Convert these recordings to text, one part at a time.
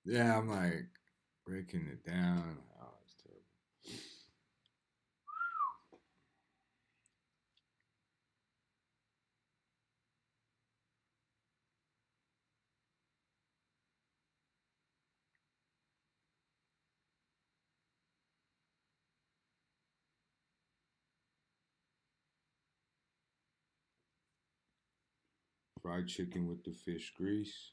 Yeah, I'm like breaking it down. Oh, it's terrible. Fried chicken with the fish grease.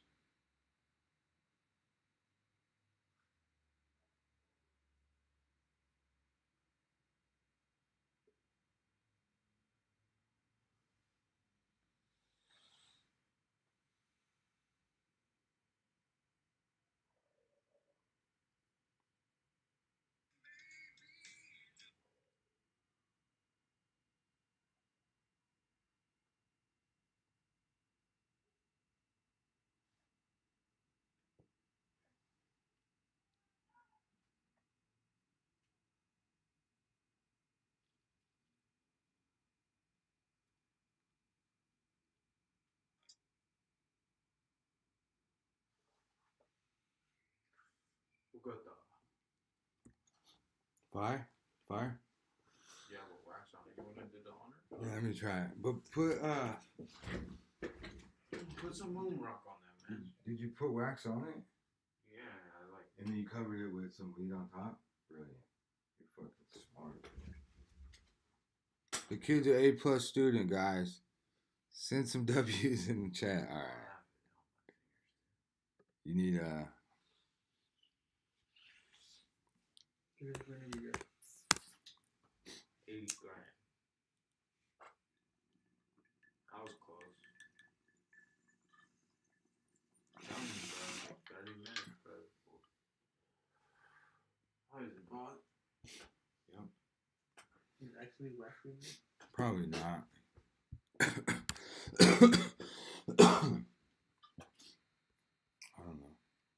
Fire? Fire? Yeah, with wax on it. You want to do the honor? Yeah, let me try it. But Put some moon rock on that, man. did you put wax on it? Yeah, I like it. And then you covered it with some weed on top? Brilliant. You're fucking smart. The kid's an A plus student, guys. Send some W's in the chat. All right. You need a. 80 grand. I was close. Tell me, bro. 30 minutes, bro. How is it, bud? Yep. He's actually waxing me? Probably not. I don't know.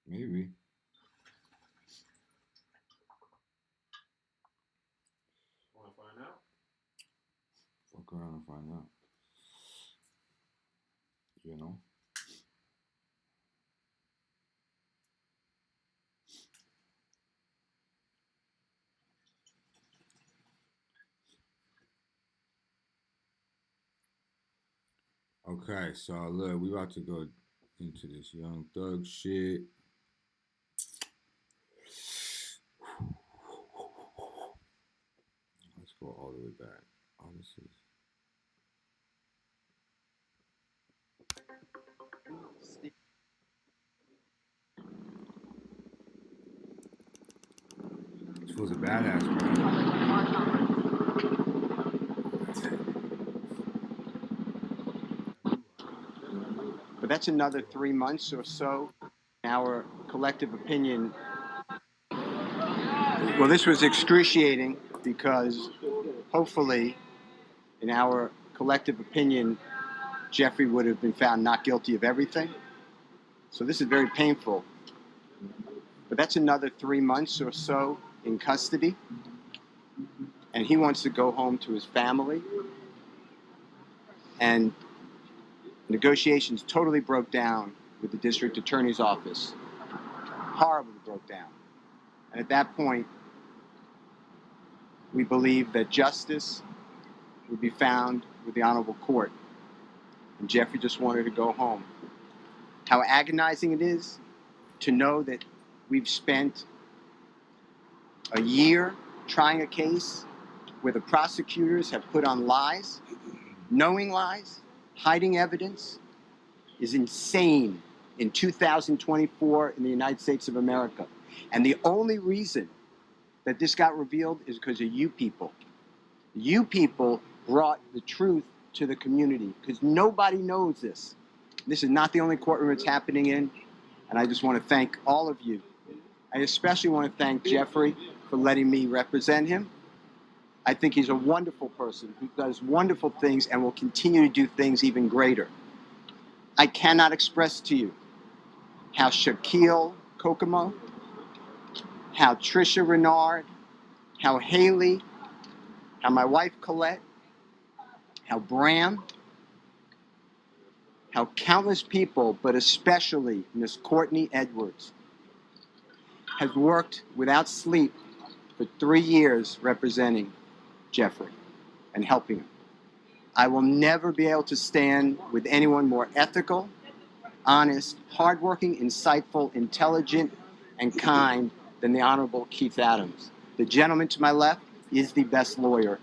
Maybe. Want to find out? Fuck around and find out. You know? Okay, so look, we about to go into this Young Thug shit. Let's go all the way back. Oh, this is. This was a badass, But that's another 3 months or so. Our collective opinion. Well, this was excruciating because hopefully, in our collective opinion, Jeffrey would have been found not guilty of everything. So this is very painful. But that's another 3 months or so in custody. And he wants to go home to his family. And negotiations totally broke down with the district attorney's office. Horribly broke down. And at that point, we believe that justice would be found with the honorable court. And Jeffrey just wanted to go home. How agonizing it is to know that we've spent a year trying a case where the prosecutors have put on lies, knowing lies, hiding evidence, is insane in 2024 in the United States of America. And the only reason that this got revealed is because of you people. You people brought the truth to the community because nobody knows this. This is not the only courtroom it's happening in, and I just want to thank all of you. I especially want to thank Jeffrey for letting me represent him. I think he's a wonderful person who does wonderful things and will continue to do things even greater. I cannot express to you how Shaquille Kokomo, how Trisha Renard, how Haley, how my wife Colette, how Bram, how countless people, but especially Miss Courtney Edwards, has worked without sleep for 3 years representing Jeffrey and helping him. I will never be able to stand with anyone more ethical, honest, hardworking, insightful, intelligent, and kind than the Honorable Keith Adams. The gentleman to my left is the best lawyer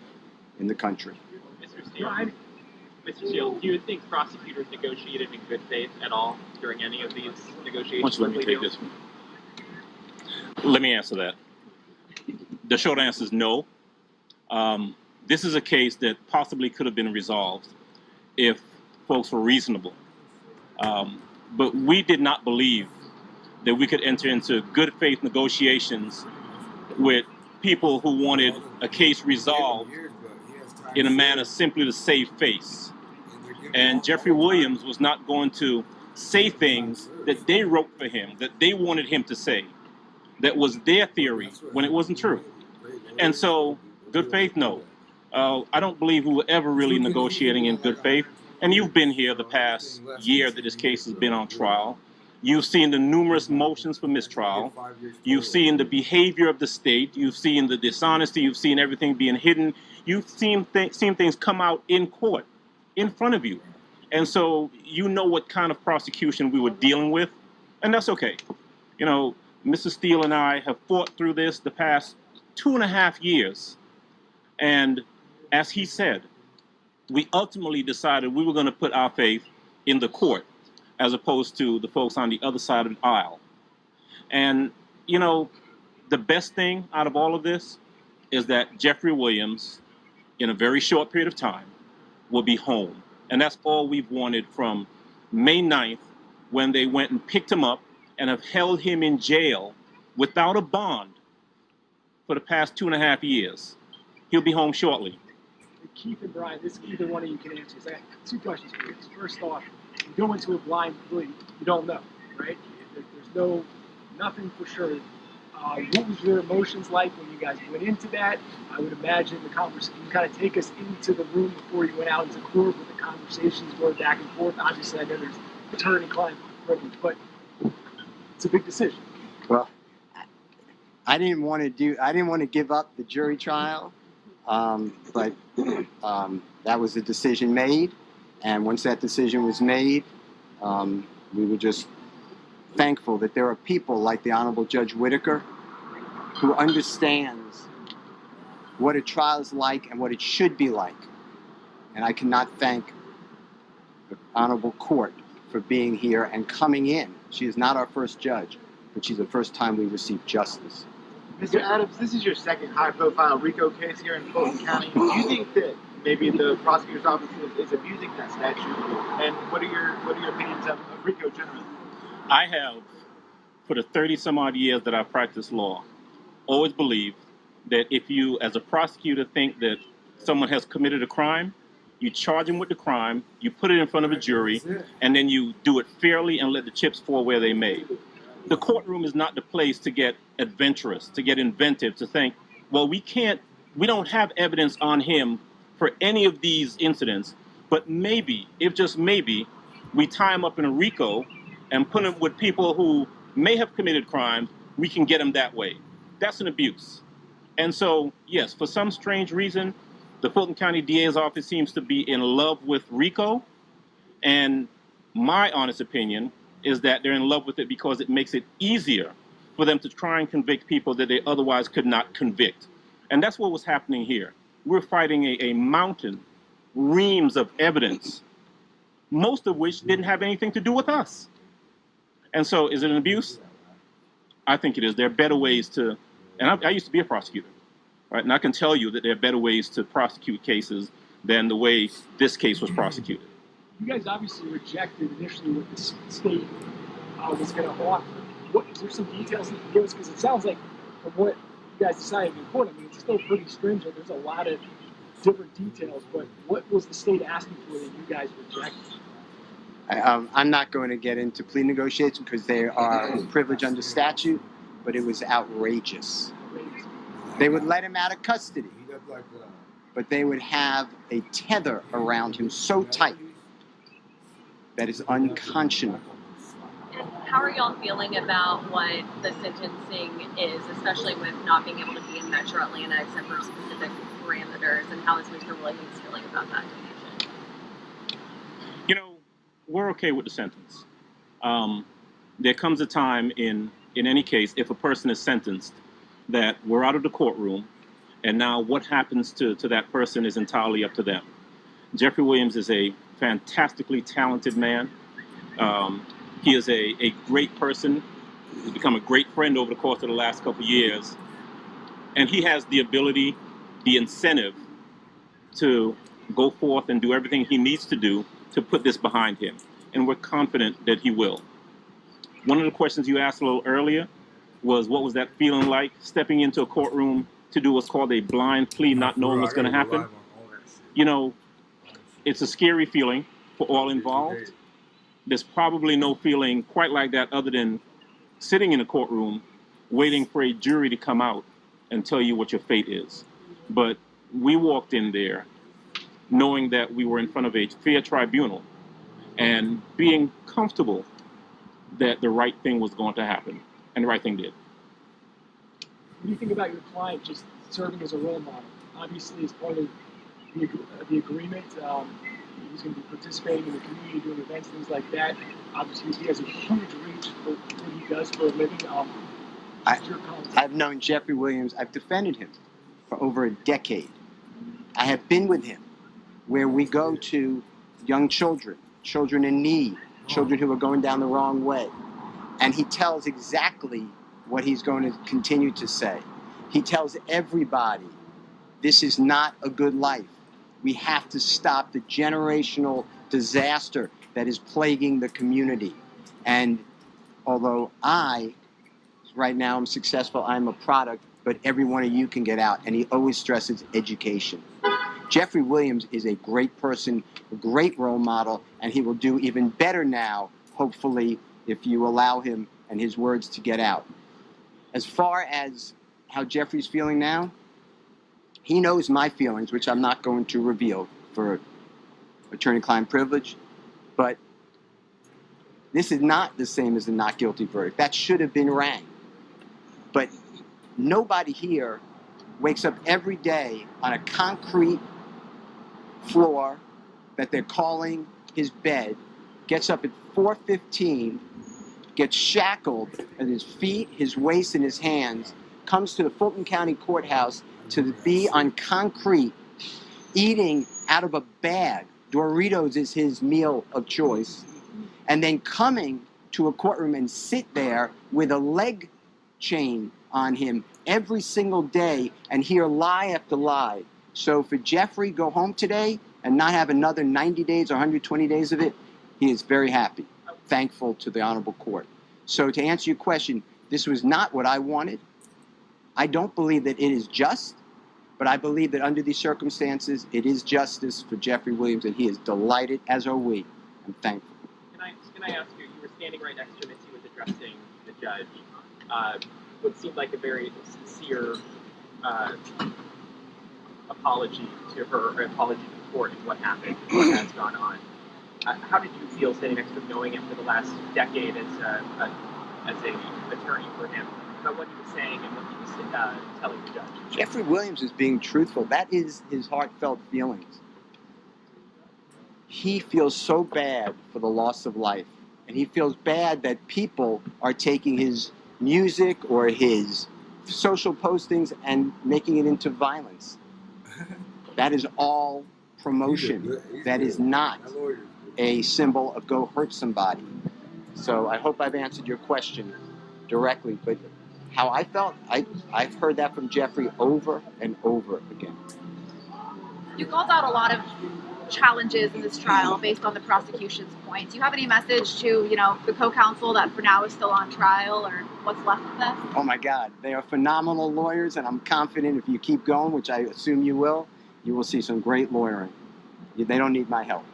in the country. Mr. Steele, do you think prosecutors negotiated in good faith at all during any of these negotiations? Let me take this one. Let me answer that. The short answer is no. This is a case that possibly could have been resolved if folks were reasonable. But we did not believe that we could enter into good faith negotiations with people who wanted a case resolved in a manner simply to save face. And Jeffrey Williams was not going to say things that they wrote for him, that they wanted him to say, that was their theory when it wasn't true. And so, good faith, no. I don't believe we were ever really negotiating in good faith. And you've been here the past year that this case has been on trial. You've seen the numerous motions for mistrial. You've seen the behavior of the state. You've seen the dishonesty. You've seen everything being hidden. You've seen things come out in court, in front of you. And so you know what kind of prosecution we were dealing with, and that's okay. You know, Mr. Steele and I have fought through this the past 2.5 years. And as he said, we ultimately decided we were going to put our faith in the court as opposed to the folks on the other side of the aisle. And, you know, the best thing out of all of this is that Jeffrey Williams, in a very short period of time, will be home. And that's all we've wanted from May 9th, when they went and picked him up and have held him in jail without a bond for the past 2.5 years. He'll be home shortly. Keith and Brian, this either one of you can answer. So I got 2 questions for you. First off, you go into a blind, really, you don't know, right? There's nothing for sure. What was your emotions like when you guys went into that? I would imagine the conversation, you kind of take us into the room before you went out into court, what the conversations were back and forth. Obviously, I know there's attorney client privilege, but it's a big decision. Well, I didn't want to give up the jury trial, but that was a decision made, and once that decision was made, we were just thankful that there are people like the Honorable Judge Whitaker who understands what a trial is like and what it should be like. And I cannot thank the Honorable Court for being here and coming in. She is not our first judge, but she's the first time we received justice. Mr. Adams, this is your second high-profile RICO case here in Fulton County. Do you think that maybe the prosecutor's office is abusing that statute? And what are your opinions of RICO generally? I have, for the 30-some-odd years that I've practiced law, always believed that if you, as a prosecutor, think that someone has committed a crime, you charge them with the crime, you put it in front of a jury, and then you do it fairly and let the chips fall where they may. The courtroom is not the place to get adventurous, to get inventive, to think, well, we don't have evidence on him for any of these incidents, but maybe, if just maybe, we tie him up in a RICO and put him with people who may have committed crimes, we can get him that way. That's an abuse. And so, yes, for some strange reason, the Fulton County DA's office seems to be in love with RICO. And my honest opinion is that they're in love with it because it makes it easier for them to try and convict people that they otherwise could not convict. And that's what was happening here. We're fighting a mountain, reams of evidence, most of which didn't have anything to do with us. And so, is it an abuse? I think it is. There are better ways to, and I used to be a prosecutor, right? And I can tell you that there are better ways to prosecute cases than the way this case was prosecuted. You guys obviously rejected initially what the state was going to offer. Is there some details that you can give us? Because it sounds like from what you guys decided in court, I mean, it's still pretty stringent. There's a lot of different details, but what was the state asking for that you guys rejected? I'm not going to get into plea negotiations because they are privileged under statute, but it was outrageous. They would let him out of custody, but they would have a tether around him so tight that is unconscionable. how are y'all feeling about what the sentencing is, especially with not being able to be in Metro Atlanta except for specific parameters, and how is Mr. Williams feeling about that donation? You know, we're okay with the sentence. There comes a time in any case, if a person is sentenced, that we're out of the courtroom, and now what happens to that person is entirely up to them. Jeffrey Williams is a fantastically talented man. He is a great person. He's become a great friend over the course of the last couple of years. And he has the ability, the incentive to go forth and do everything he needs to do to put this behind him. And we're confident that he will. One of the questions you asked a little earlier was, what was that feeling like stepping into a courtroom to do what's called a blind plea, not knowing what's going to happen? You know, it's a scary feeling for all involved. There's probably no feeling quite like that other than sitting in a courtroom waiting for a jury to come out and tell you what your fate is. But we walked in there knowing that we were in front of a fair tribunal and being comfortable that the right thing was going to happen, and the right thing did. What do you think about your client just serving as a role model? Obviously, as part of the agreement, he's going to be participating in the community, doing events, things like that. Obviously, he has a huge reach for what he does for a living. I've known Jeffrey Williams. I've defended him for over a decade. I have been with him where we go to young children, children in need, children who are going down the wrong way. And he tells exactly what he's going to continue to say. He tells everybody, this is not a good life. We have to stop the generational disaster that is plaguing the community. And although right now I'm successful, I'm a product, but every one of you can get out. And he always stresses education. Jeffrey Williams is a great person, a great role model, and he will do even better now, hopefully, if you allow him and his words to get out. As far as how Jeffrey's feeling now, he knows my feelings, which I'm not going to reveal for attorney-client privilege, but this is not the same as the not guilty verdict. That should have been rang. But nobody here wakes up every day on a concrete floor that they're calling his bed, gets up at 4:15, gets shackled at his feet, his waist, and his hands, comes to the Fulton County Courthouse to be on concrete, eating out of a bag. Doritos is his meal of choice. And then coming to a courtroom and sit there with a leg chain on him every single day and hear lie after lie. So for Jeffrey, go home today and not have another 90 days or 120 days of it, he is very happy, thankful to the Honorable Court. So to answer your question, this was not what I wanted. I don't believe that it is just, but I believe that under these circumstances, it is justice for Jeffrey Williams, and he is delighted, as are we. I'm thankful. Can I ask you, you were standing right next to him as he was addressing the judge. What seemed like a very sincere apology to her, or apology to the court and what happened, what has gone on. How did you feel standing next to him, knowing him for the last decade as an attorney for him, about what he was saying and what he was telling the judge? Jeffrey Williams is being truthful. That is his heartfelt feelings. He feels so bad for the loss of life, and he feels bad that people are taking his music or his social postings and making it into violence. That is all promotion. That is not a symbol of go hurt somebody. So I hope I've answered your question directly, but how I felt, I've heard that from Jeffrey over and over again. You called out a lot of challenges in this trial based on the prosecution's points. Do you have any message to, the co-counsel that for now is still on trial, or what's left of this? Oh my God, they are phenomenal lawyers, and I'm confident if you keep going, which I assume you will see some great lawyering. They don't need my help.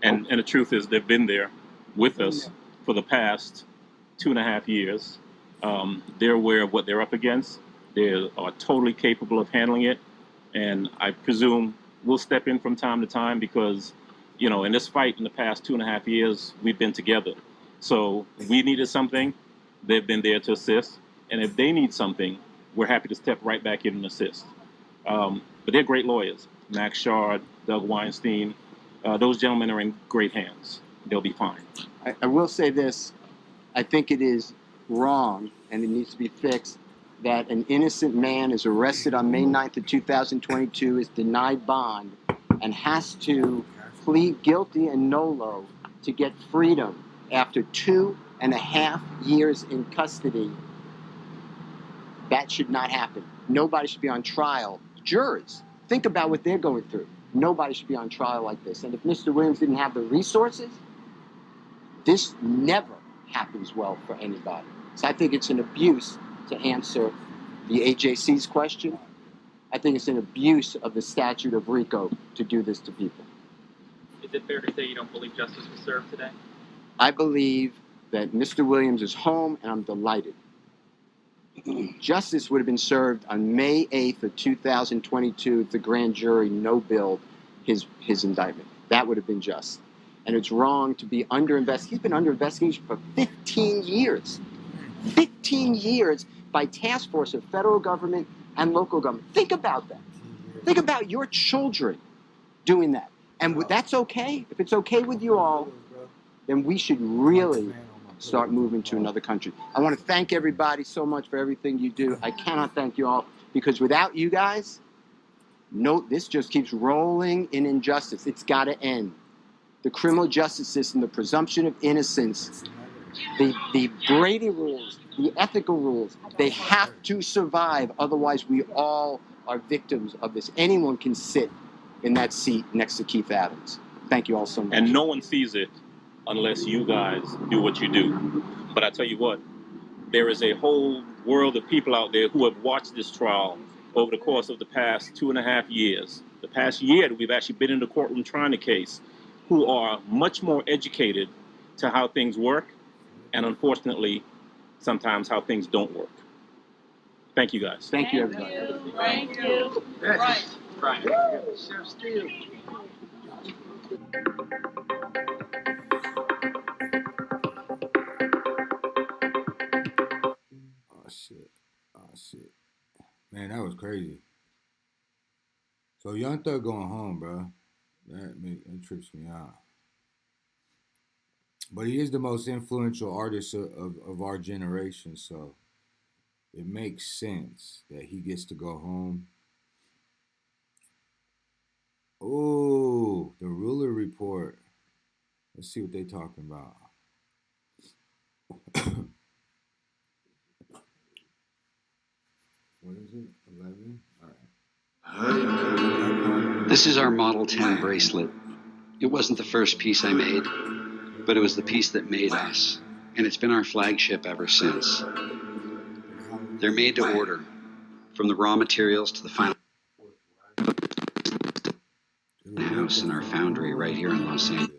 And the truth is, they've been there with us for the past 2.5 years. They're aware of what they're up against. They are totally capable of handling it. And I presume we'll step in from time to time because, in this fight in the past 2.5 years, we've been together. So we needed something, they've been there to assist. And if they need something, we're happy to step right back in and assist. But they're great lawyers. Max Shard, Doug Weinstein, those gentlemen are in great hands. They'll be fine. I will say this. I think it is wrong, and it needs to be fixed, that an innocent man is arrested on May 9th of 2022, is denied bond, and has to plead guilty and nolo to get freedom after 2.5 years in custody. That should not happen. Nobody should be on trial. Jurors, think about what they're going through. Nobody should be on trial like this. And if Mr. Williams didn't have the resources, this never happens well for anybody. So I think it's an abuse, to answer the AJC's question. I think it's an abuse of the statute of RICO to do this to people. Is it fair to say you don't believe justice was served today? I believe that Mr. Williams is home, and I'm delighted. Justice would have been served on May 8th of 2022 if the grand jury no-billed his indictment. That would have been just. And it's wrong to be under investigation. He's been under investigation for 15 years. 15 years by task force of federal government and local government. Think about that. Think about your children doing that. And that's okay. If it's okay with you all, then we should really start moving to another country. I want to thank everybody so much for everything you do. I cannot thank you all, because without you guys, this just keeps rolling in injustice. It's got to end. The criminal justice system, the presumption of innocence, the Brady rules, the ethical rules, they have to survive. Otherwise, we all are victims of this. Anyone can sit in that seat next to Keith Adams. Thank you all so much. And no one sees it unless you guys do what you do. But I tell you what, there is a whole world of people out there who have watched this trial over the course of the past 2.5 years. The past year that we've actually been in the courtroom trying the case, who are much more educated to how things work, and unfortunately, sometimes how things don't work. Thank you guys. Thank you, everybody. Thank you. Right. Brian. Chef Steve. Oh shit. Man, that was crazy. So Young Thug going home, bro. That trips me out. But he is the most influential artist of our generation, so it makes sense that he gets to go home. Oh, the Ruler Report. Let's see what they talking about. What is it? 11? All right. This is our Model 10 bracelet. It wasn't the first piece I made, but it was the piece that made us, and it's been our flagship ever since. They're made to order, from the raw materials to the final house in our foundry right here in Los Angeles.